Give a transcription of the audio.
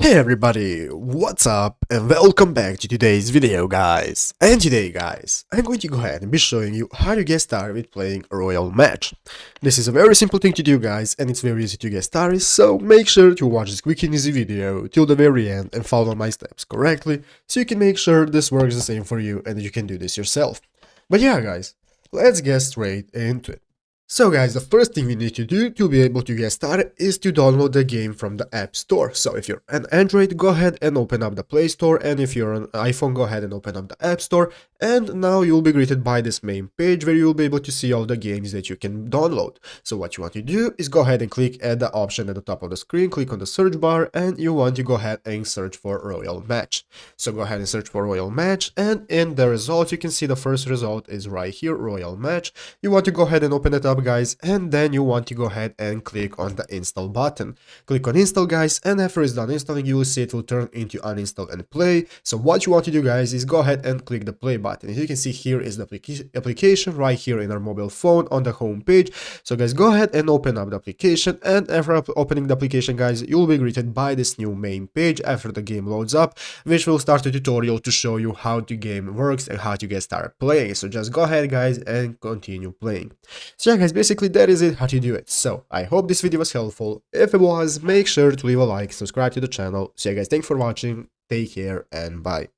Hey everybody, what's up and welcome back to today's video guys. And today guys, I'm going to go ahead and be showing you how to get started with playing a royal match. This is a very simple thing to do guys, and it's very easy to get started, so make sure to watch this quick and easy video till the very end and follow my steps correctly so you can make sure this works the same for you and that you can do this yourself. But yeah guys, let's get straight into it. So guys, the first thing we need to do to be able to get started is to download the game from the App Store. So if you're an Android, go ahead and open up the Play Store, and if you're an iPhone, go ahead and open up the App Store, and now you'll be greeted by this main page where you'll be able to see all the games that you can download. So what you want to do is go ahead and click at the option at the top of the screen, click on the search bar, and you want to go ahead and search for Royal Match. So go ahead and search for Royal Match, and in the result, you can see the first result is right here, Royal Match. You want to go ahead and open it up guys, and then you want to go ahead and click on the install button. Click on install guys, and after it's done installing, you will see it will turn into uninstall and play. So what you want to do guys is go ahead and click the play button. As you can see, here is the application right here in our mobile phone on the home page. So guys, go ahead and open up the application, and after opening the application guys, you'll be greeted by this new main page after the game loads up, which will start a tutorial to show you how the game works and how to get started playing. So just go ahead guys and continue playing. So yeah guys, basically that is it, how to do it. So I hope this video was helpful. If it was, make sure to leave a like, subscribe to the channel. So yeah guys, thanks for watching, take care and bye.